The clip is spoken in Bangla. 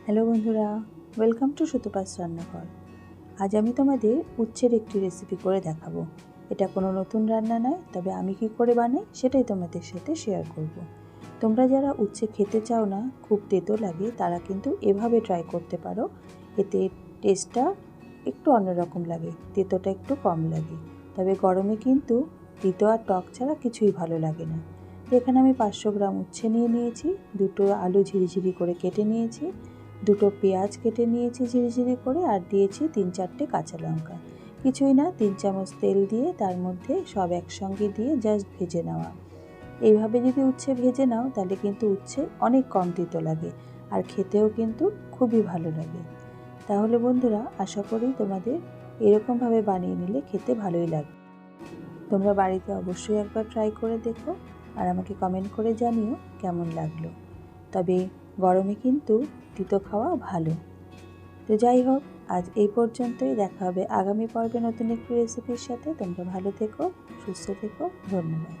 হ্যালো বন্ধুরা, ওয়েলকাম টু সুতপাস রান্নাঘর। আজ আমি তোমাদের উচ্ছের একটি রেসিপি করে দেখাবো। এটা কোনো নতুন রান্না নয়, তবে আমি কি করে বানাই সেটাই তোমাদের সাথে শেয়ার করব। তোমরা যারা উচ্ছে খেতে চাও না, খুব তেতো লাগে, তারা কিন্তু এভাবে ট্রাই করতে পারো। এতে টেস্টটা একটু অন্যরকম লাগে, তেতোটা একটু কম লাগে। তবে গরমে কিন্তু তিতো আর টক ছাড়া কিছুই ভালো লাগে না। তো এখানে আমি 500 গ্রাম উচ্ছে নিয়ে নিয়েছি, দুটো আলু ঝিরিঝিরি করে কেটে নিয়েছি, দুটো পেঁয়াজ কেটে নিয়েছি ঝিরিঝিরি করে, আর দিয়েছি 3-4টে কাঁচা লঙ্কা। কিছুই না, 3 চামচ তেল দিয়ে তার মধ্যে সব একসঙ্গে দিয়ে জাস্ট ভেজে নেওয়া। এইভাবে যদি উচ্ছে ভেজে নাও তাহলে কিন্তু উচ্ছে অনেক কম তেতো লাগে, আর খেতেও কিন্তু খুবই ভালো লাগে। তাহলে বন্ধুরা, আশা করি তোমাদের এরকমভাবে বানিয়ে নিলে খেতে ভালোই লাগবে। তোমরা বাড়িতে অবশ্যই একবার ট্রাই করে দেখো, আর আমাকে কমেন্ট করে জানিও কেমন লাগলো। তবে গরমে কিন্তু তিতো খাওয়া ভালো। তো যাই হোক, আজ এই পর্যন্তই। দেখা হবে আগামী পর্বে নতুন একটি রেসিপির সাথে। তোমরা ভালো থেকো, সুস্থ থেকো। ধন্যবাদ।